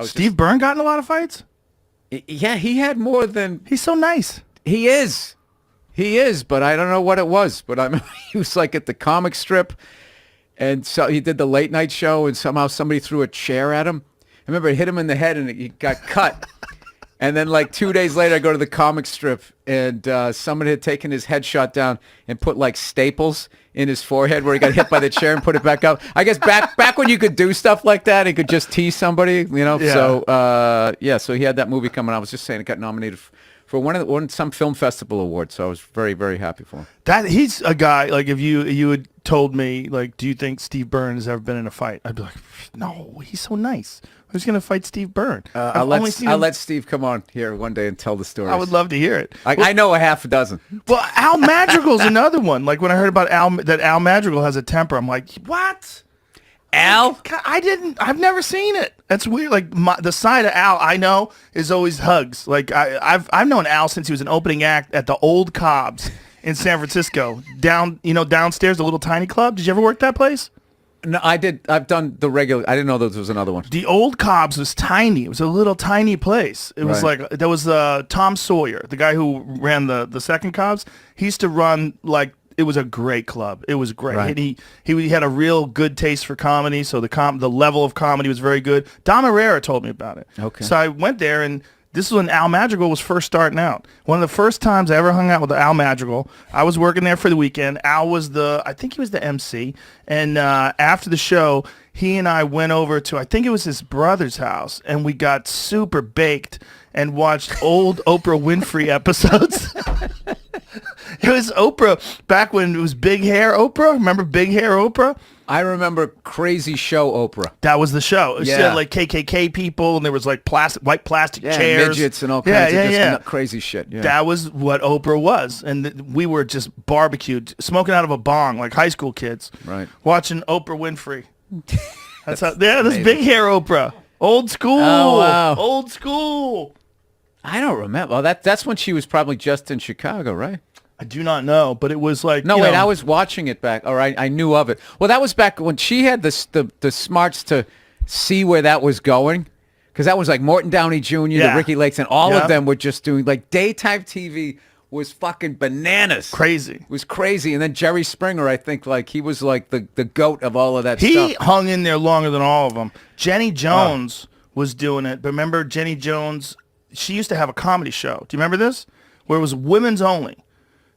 Steve Byrne got in a lot of fights? Yeah, he had more than... He's so nice. He is. He is, but I don't know what it was. But I remember he was like at the comic strip, and so he did the late night show, and somehow somebody threw a chair at him. I remember it hit him in the head, and he got cut. And then like 2 days later, I go to the comic strip, and somebody had taken his headshot down and put like staples in his forehead where he got hit by the chair and put it back up. I guess back when you could do stuff like that, he could just tease somebody, you know. Yeah. So he had that movie coming. I was just saying it got nominated for some film festival award. So I was very, very happy for him. That he's a guy, like if you had told me, like, do you think Steve Byrne has ever been in a fight? I'd be like, no, he's so nice. Who's going to fight Steve Byrne? I'll let Steve come on here one day and tell the story. I would love to hear it. I know a half a dozen. Well, Al Madrigal's another one. Like when I heard about Al Madrigal has a temper, I'm like, what? Al? I've never seen it. That's weird. Like the side of Al I know is always hugs. Like I've known Al since he was an opening act at the Old Cobb's in San Francisco. Downstairs, the little tiny club. Did you ever work that place? No, I did. I've done the regular. I didn't know there was another one. The Old Cobb's was tiny. It was a little tiny place. It was like, there was Tom Sawyer, the guy who ran the second Cobb's. He used to run like, it was a great club. It was great. Right. And he had a real good taste for comedy, so the level of comedy was very good. Dom Herrera told me about it. Okay. So I went there, and this was when Al Madrigal was first starting out. One of the first times I ever hung out with Al Madrigal, I was working there for the weekend. Al was I think he was the MC. And after the show, he and I went over to, I think it was his brother's house, and we got super baked and watched old Oprah Winfrey episodes. It was Oprah back when it was Big Hair Oprah. Remember Big Hair Oprah? I remember Crazy Show Oprah. That was the show. She Yeah. had like KKK people, and there was like white plastic chairs. Midgets and all kinds of crazy shit. Yeah. That was what Oprah was. And we were just barbecued, smoking out of a bong like high school kids. Right. Watching Oprah Winfrey. That's how, this Big Hair Oprah. Old school. Oh, wow. Old school. I don't remember. Well, that's when she was probably just in Chicago, right? I do not know, but it was like... No, wait, I was watching it back. All right, I knew of it. Well, that was back when she had the smarts to see where that was going. Because that was like Morton Downey Jr., the Ricky Lakes, and all of them were just doing... Like, daytime TV was fucking bananas. Crazy. It was crazy. And then Jerry Springer, I think, like, he was like the goat of all of that stuff. He hung in there longer than all of them. Jenny Jones was doing it. But remember Jenny Jones... She used to have a comedy show. Do you remember this? Where it was women's only.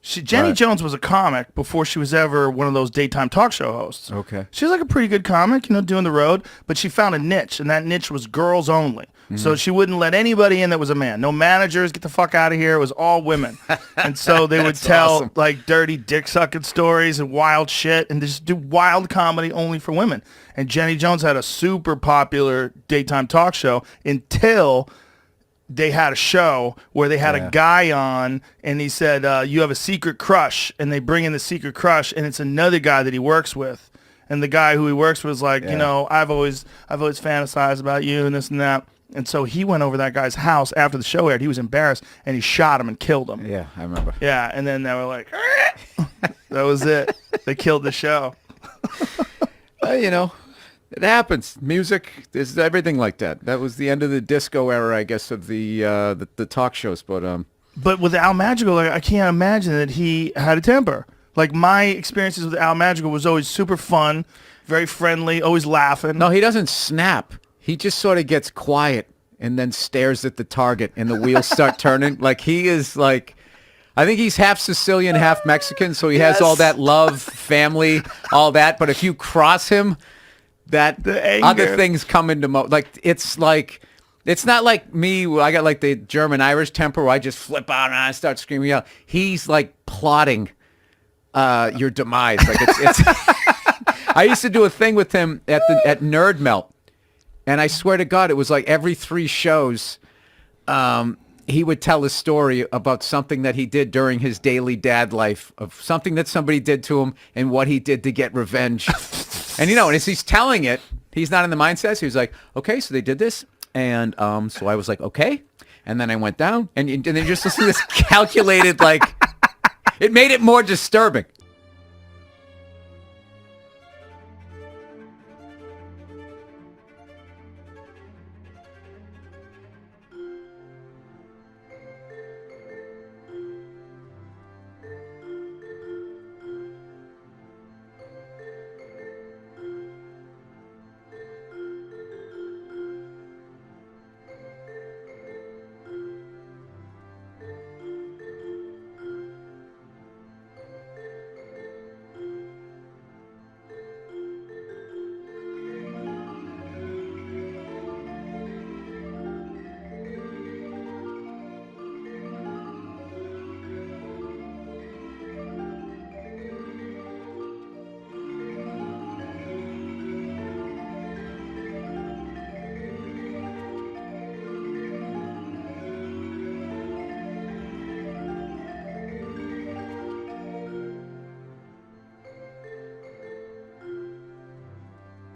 Jenny Jones was a comic before she was ever one of those daytime talk show hosts. Okay. She was like a pretty good comic, doing the road, but she found a niche, and that niche was girls only. Mm-hmm. So she wouldn't let anybody in that was a man. No managers, get the fuck out of here. It was all women. And so they would tell like dirty dick sucking stories and wild shit, and just do wild comedy only for women. And Jenny Jones had a super popular daytime talk show until... they had a show where they had a guy on, and he said, you have a secret crush, and they bring in the secret crush, and it's another guy that he works with. And the guy who he works with was like, I've always fantasized about you and this and that. And so he went over that guy's house after the show aired. He was embarrassed, and he shot him and killed him. Yeah, I remember. Yeah, and then they were like, that was it. They killed the show. It happens. Music, there's everything like that. That was the end of the disco era, I guess, of the talk shows. But with Al Madrigal, like, I can't imagine that he had a temper. Like my experiences with Al Madrigal was always super fun, very friendly, always laughing. No, he doesn't snap. He just sort of gets quiet and then stares at the target, and the wheels start turning. Like he is like, I think he's half Sicilian, half Mexican, so he has all that love, family, all that. But if you cross him, that other things come into it's not like me. I got like the German Irish temper where I just flip out and I start screaming out. He's like plotting your demise. Like it's I used to do a thing with him at Nerd Melt, and I swear to God, it was like every 3 shows he would tell a story about something that he did during his daily dad life, of something that somebody did to him and what he did to get revenge. And and as he's telling it, he's not in the mindset. So he's like, okay, so they did this. And so I was like, okay. And then I went down. And then just listen to this calculated, like, it made it more disturbing.